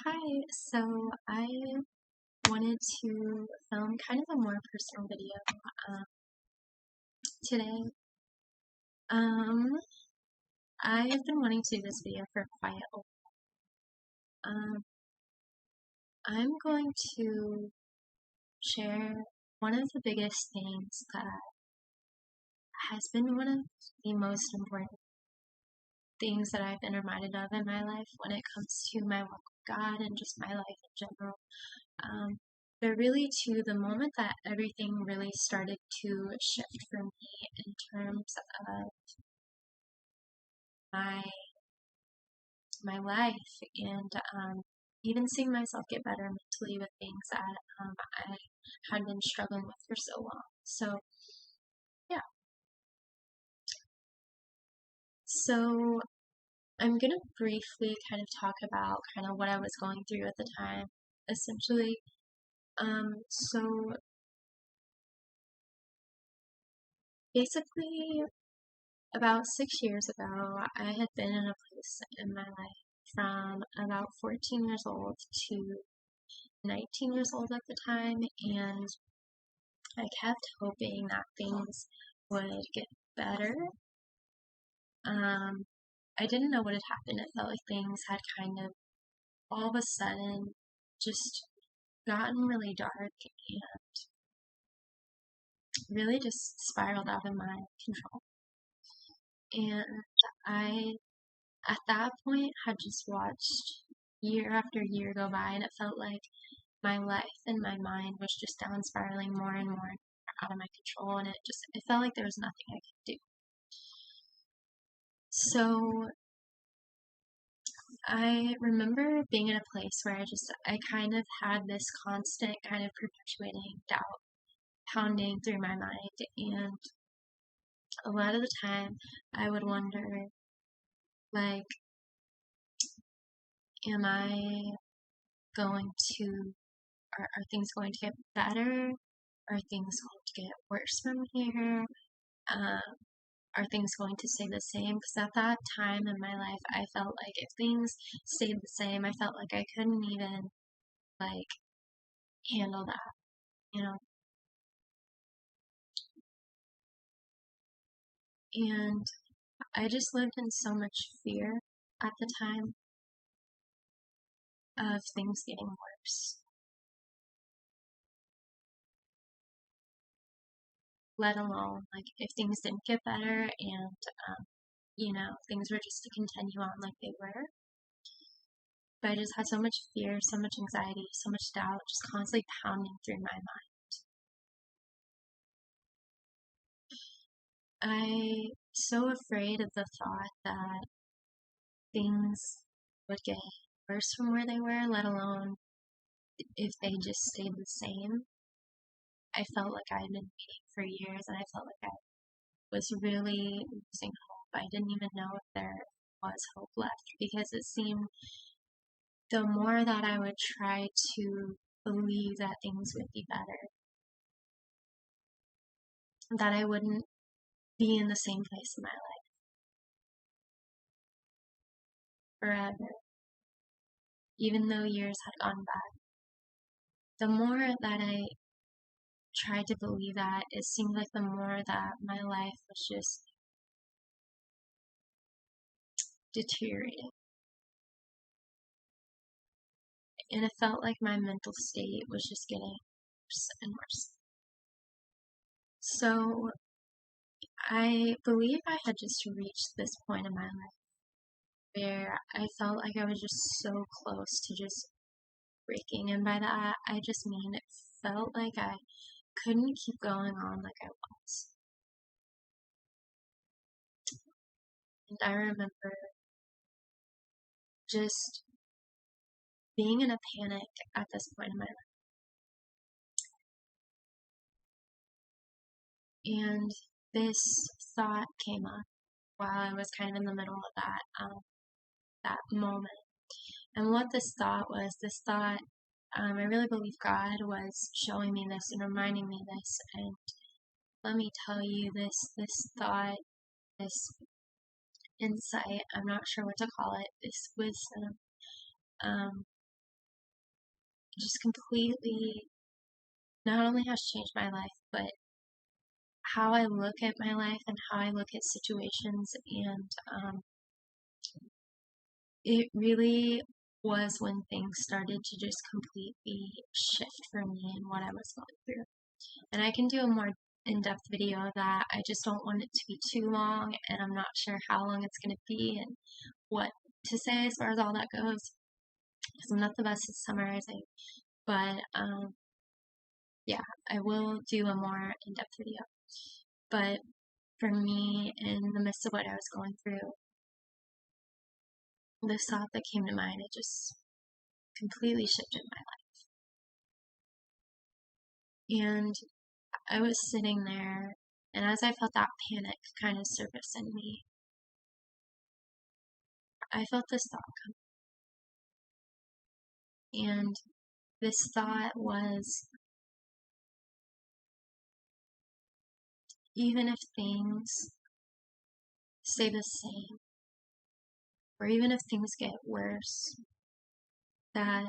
Hi, so I wanted to film kind of a more personal video um, today. Um, I have been wanting to do this video for quite a while. Um, I'm going to share one of the biggest things that has been one of the most important things that I've been reminded of in my life when it comes to my walk with God and just my life in general. But really, to the moment that everything really started to shift for me in terms of my my life and even seeing myself get better mentally with things that I had been struggling with for so long. So yeah, so I'm gonna briefly kind of talk about kind of what I was going through at the time, essentially. So basically, about 6 years ago, I had been in a place in my life from about 14 years old to 19 years old at the time, and I kept hoping that things would get better. Um, I didn't know what had happened. It felt like things had kind of all of a sudden just gotten really dark and really just spiraled out of my control. And I, at that point, had just watched year after year go by, and it felt like my life and my mind was just down spiraling more and more out of my control, and it felt like there was nothing I could do. So I remember being in a place where I kind of had this constant kind of perpetuating doubt pounding through my mind. And a lot of the time I would wonder, like, am I going to, are things going to get better? Are things going to get worse from here? Um, are things going to stay the same? Because at that time in my life, I felt like if things stayed the same, I felt like I couldn't even, like, handle that, you know? And I just lived in so much fear at the time of things getting worse, let alone like if things didn't get better and things were just to continue on like they were. But I just had so much fear, so much anxiety, so much doubt just constantly pounding through my mind. I so afraid of the thought that things would get worse from where they were, let alone if they just stayed the same. I felt like I had been waiting for years and I felt like I was really losing hope. I didn't even know if there was hope left because it seemed the more that I would try to believe that things would be better, that I wouldn't be in the same place in my life forever, even though years had gone by. The more that I tried to believe that, it seemed like the more that my life was just deteriorating. And it felt like my mental state was just getting worse and worse. So I believe I had just reached this point in my life where I felt like I was just so close to just breaking. And by that, I just mean it felt like I couldn't keep going on like I was. And I remember just being in a panic at this point in my life. And this thought came up while I was kind of in the middle of that moment. And what this thought, I really believe God was showing me this and reminding me this. And let me tell you, this thought, this insight, I'm not sure what to call it, this wisdom, um, just completely not only has changed my life, but how I look at my life and how I look at situations. And it really was when things started to just completely shift for me and what I was going through. And I can do a more in-depth video of that. I just don't want it to be too long, and I'm not sure how long it's going to be and what to say as far as all that goes, because I'm not the best at summarizing. But yeah, I will do a more in-depth video. But for me, in the midst of what I was going through, the thought that came to mind, it just completely shifted my life. And I was sitting there, and as I felt that panic kind of surface in me, I felt this thought come. And this thought was, even if things stay the same, or even if things get worse, that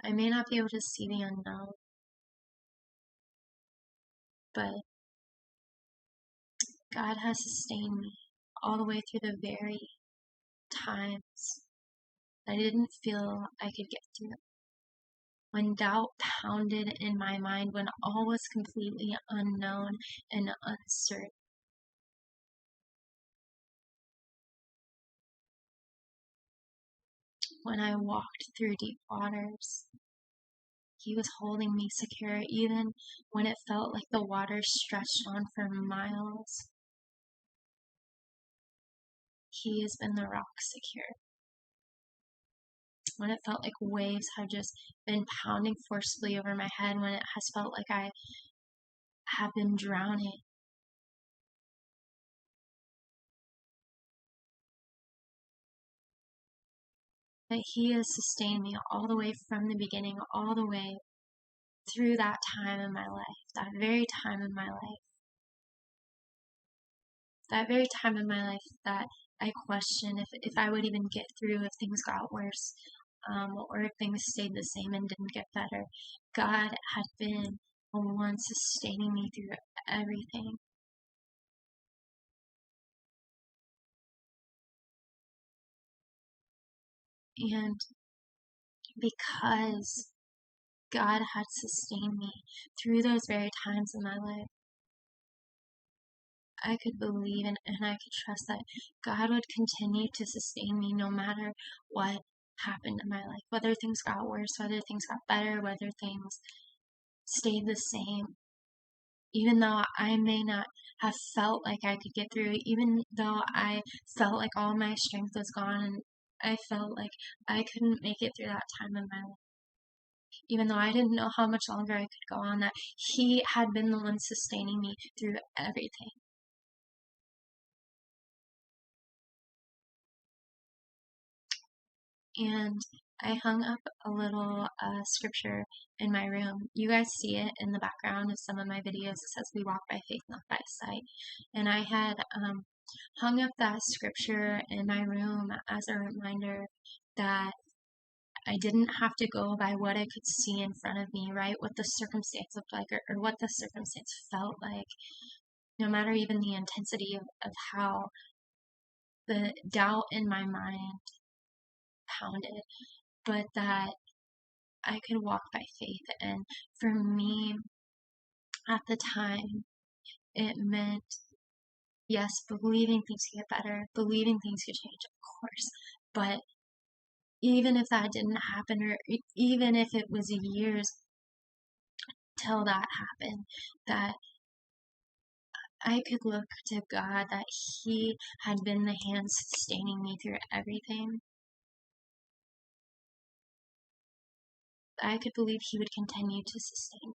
I may not be able to see the unknown, but God has sustained me all the way through the very times that I didn't feel I could get through. When doubt pounded in my mind, when all was completely unknown and uncertain. When I walked through deep waters, He was holding me secure, even when it felt like the water stretched on for miles. He has been the rock secure. When it felt like waves had just been pounding forcibly over my head, when it has felt like I have been drowning, that He has sustained me all the way from the beginning, all the way through that time in my life, that very time in my life. That very time in my life that I questioned if I would even get through if things got worse, or if things stayed the same and didn't get better. God had been the one sustaining me through everything. And because God had sustained me through those very times in my life, I could believe and I could trust that God would continue to sustain me no matter what happened in my life. Whether things got worse, whether things got better, whether things stayed the same. Even though I may not have felt like I could get through it, even though I felt like all my strength was gone and I felt like I couldn't make it through that time in my life, even though I didn't know how much longer I could go on, that He had been the one sustaining me through everything. And I hung up a little scripture in my room. You guys see it in the background of some of my videos. It says, "We walk by faith, not by sight." And I had hung up that scripture in my room as a reminder that I didn't have to go by what I could see in front of me, right? What the circumstance looked like, or what the circumstance felt like, no matter even the intensity of how the doubt in my mind pounded, but that I could walk by faith. And for me, at the time, it meant, yes, believing things could get better, believing things could change, of course, but even if that didn't happen, or even if it was years till that happened, that I could look to God, that He had been the hand sustaining me through everything. I could believe He would continue to sustain.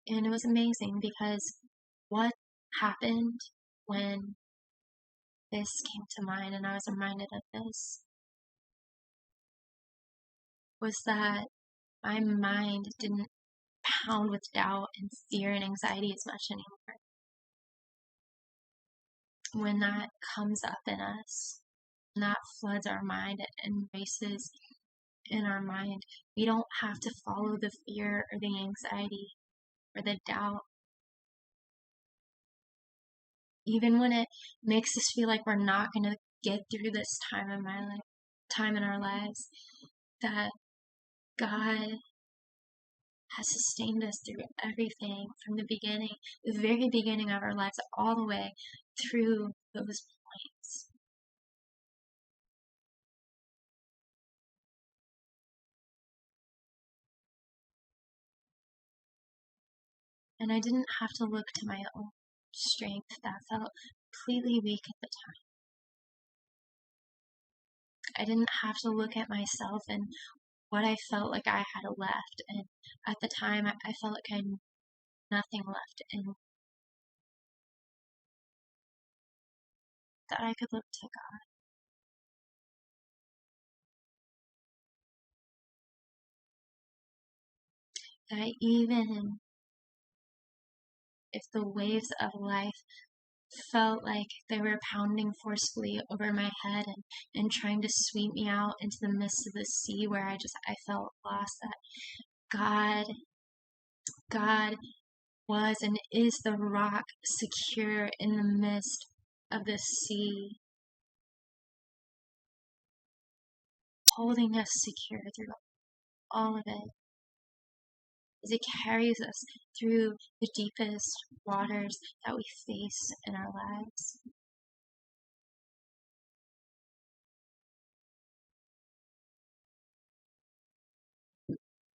And it was amazing because what happened when this came to mind and I was reminded of this was that my mind didn't pound with doubt and fear and anxiety as much anymore. When that comes up in us, and that floods our mind and races in our mind, we don't have to follow the fear or the anxiety or the doubt. Even when it makes us feel like we're not going to get through this time in our lives, that God has sustained us through everything from the beginning, the very beginning of our lives, all the way through those points. And I didn't have to look to my own strength that felt completely weak at the time. I didn't have to look at myself and what I felt like I had left. And at the time, I felt like I had nothing left, and that I could look to God. That even if the waves of life felt like they were pounding forcefully over my head and trying to sweep me out into the midst of the sea where I felt lost, that God was and is the rock secure in the midst of the sea, holding us secure through all of it, as He carries us through the deepest waters that we face in our lives.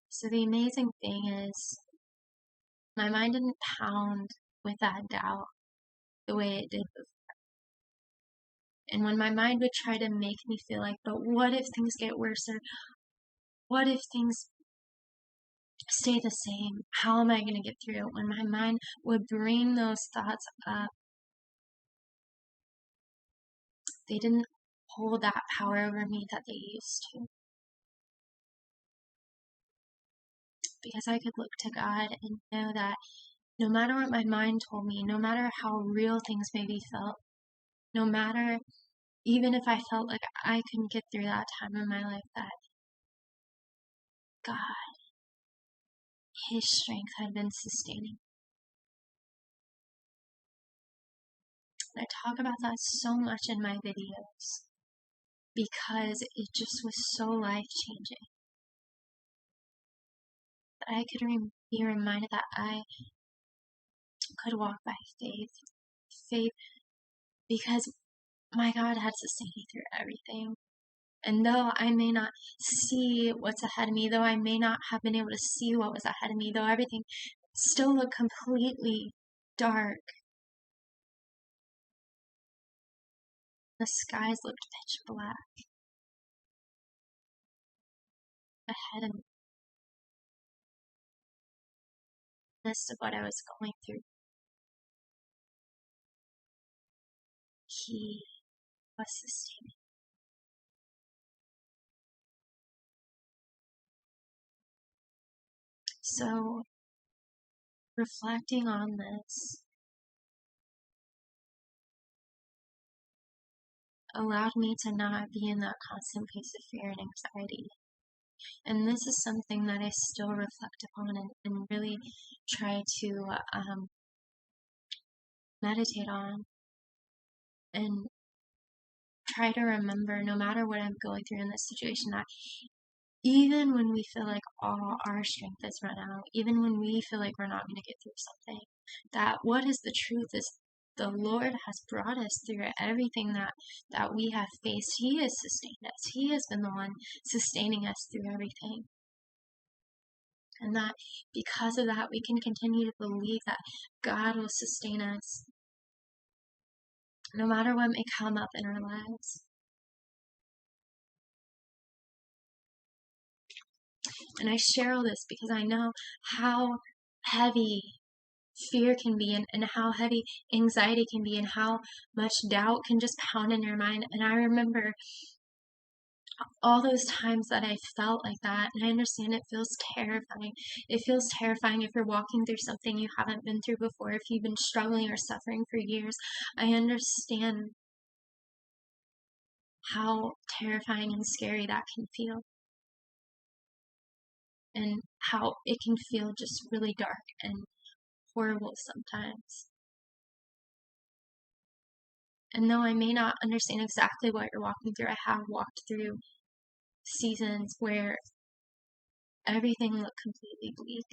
So the amazing thing is, my mind didn't pound with that doubt the way it did before. And when my mind would try to make me feel like, but what if things get worse? Or what if things stay the same? How am I going to get through it? When my mind would bring those thoughts up, they didn't hold that power over me that they used to. Because I could look to God and know that no matter what my mind told me, no matter how real things maybe felt, no matter even if I felt like I couldn't get through that time in my life, that God, His strength had been sustaining. And I talk about that so much in my videos because it just was so life-changing. That I could be reminded that I could walk by faith. Faith because my God had sustained me through everything. And though I may not see what's ahead of me, though I may not have been able to see what was ahead of me, though everything still looked completely dark, the skies looked pitch black ahead of me. In the midst of what I was going through, He was sustaining. So, reflecting on this allowed me to not be in that constant place of fear and anxiety. And this is something that I still reflect upon and really try to meditate on and try to remember, no matter what I'm going through in this situation, that even when we feel like all our strength is run out, even when we feel like we're not going to get through something, that what is the truth is the Lord has brought us through everything that we have faced. He has sustained us. He has been the one sustaining us through everything. And that because of that, we can continue to believe that God will sustain us no matter what may come up in our lives. And I share all this because I know how heavy fear can be and how heavy anxiety can be and how much doubt can just pound in your mind. And I remember all those times that I felt like that, and I understand it feels terrifying. It feels terrifying if you're walking through something you haven't been through before, if you've been struggling or suffering for years. I understand how terrifying and scary that can feel, and how it can feel just really dark and horrible sometimes. And though I may not understand exactly what you're walking through, I have walked through seasons where everything looked completely bleak,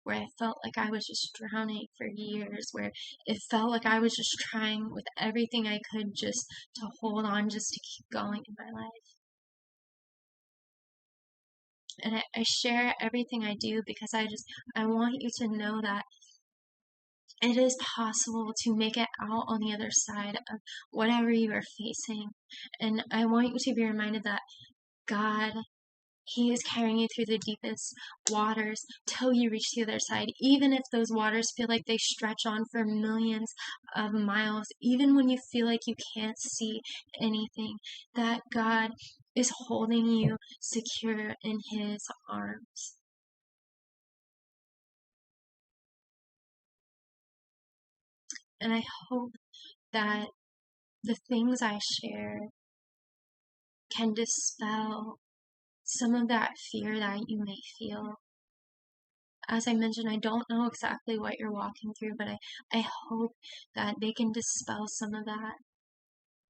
where I felt like I was just drowning for years, where it felt like I was just trying with everything I could just to hold on, just to keep going in my life. And I share everything I do because I want you to know that it is possible to make it out on the other side of whatever you are facing. And I want you to be reminded that God, He is carrying you through the deepest waters till you reach the other side. Even if those waters feel like they stretch on for millions of miles, even when you feel like you can't see anything, that God is holding you secure in His arms. And I hope that the things I share can dispel some of that fear that you may feel. As I mentioned, I don't know exactly what you're walking through, but I hope that they can dispel some of that.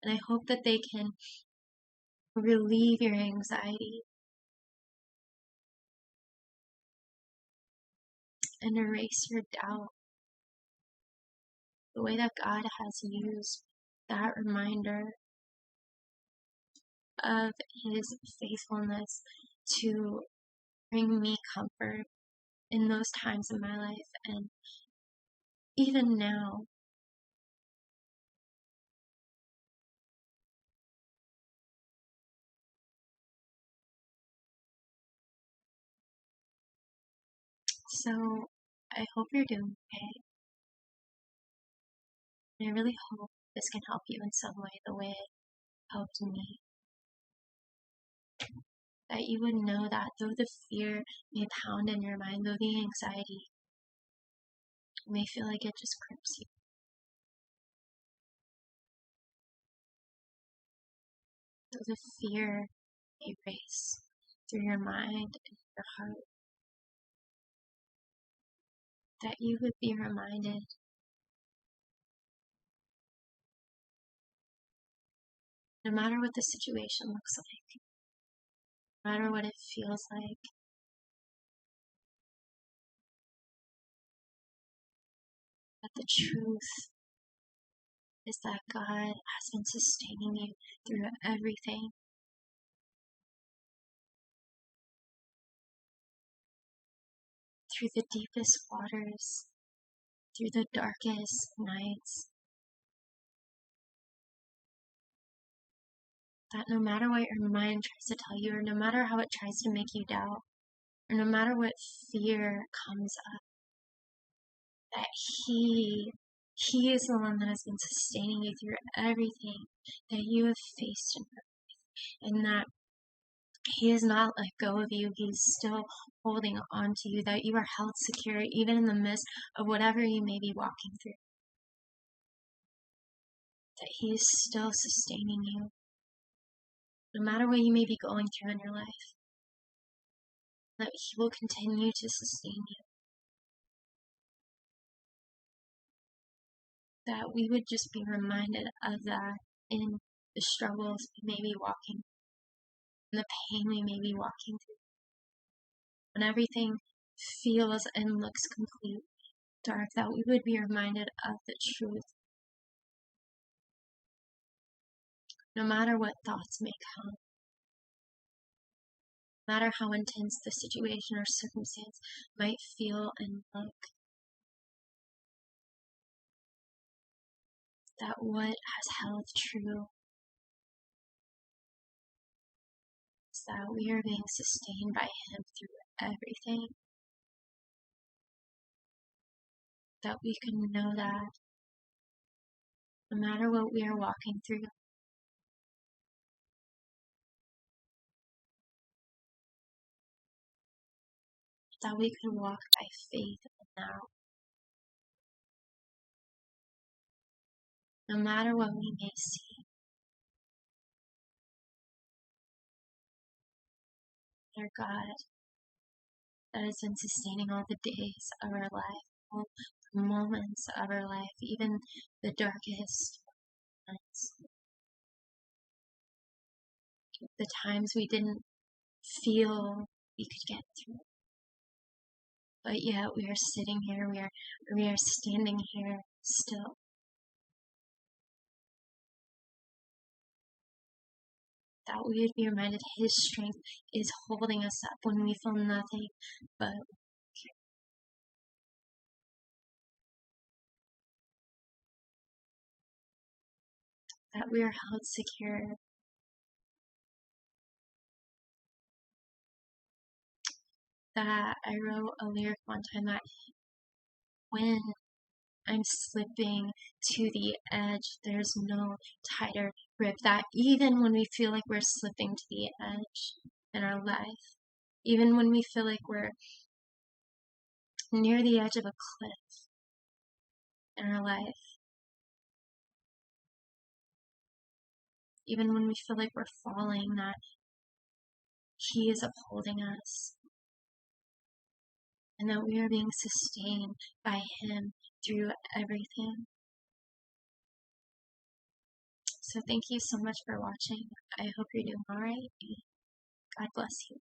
And I hope that they can relieve your anxiety and erase your doubt. The way that God has used that reminder of His faithfulness to bring me comfort in those times in my life. And even now, so I hope you're doing okay. And I really hope this can help you in some way, the way it helped me. That you would know that though the fear may pound in your mind, though the anxiety may feel like it just grips you, though the fear may race through your mind and your heart, that you would be reminded, no matter what the situation looks like, no matter what it feels like, that the truth is that God has been sustaining you through everything. Through the deepest waters, through the darkest nights, that no matter what your mind tries to tell you, or no matter how it tries to make you doubt, or no matter what fear comes up, that He is the one that has been sustaining you through everything that you have faced in life, and that He has not let go of you. He's still holding on to you, that you are held secure even in the midst of whatever you may be walking through, that He is still sustaining you, no matter what you may be going through in your life, that He will continue to sustain you. That we would just be reminded of that in the struggles we may be walking, in the pain we may be walking through, when everything feels and looks completely dark, that we would be reminded of the truth. No matter what thoughts may come, no matter how intense the situation or circumstance might feel and look, that what has held true is that we are being sustained by Him through everything. That we can know that no matter what we are walking through, that we could walk by faith now. No matter what we may see, our God that has been sustaining all the days of our life, all the moments of our life, even the darkest nights, the times we didn't feel we could get through. But yet we are sitting here, we are standing here still. That we would be reminded His strength is holding us up when we feel nothing but that we are held secure. That I wrote a lyric one time that when I'm slipping to the edge, there's no tighter grip. That even when we feel like we're slipping to the edge in our life, even when we feel like we're near the edge of a cliff in our life, even when we feel like we're falling, that He is upholding us and that we are being sustained by Him through everything. So thank you so much for watching. I hope you're doing alright. God bless you.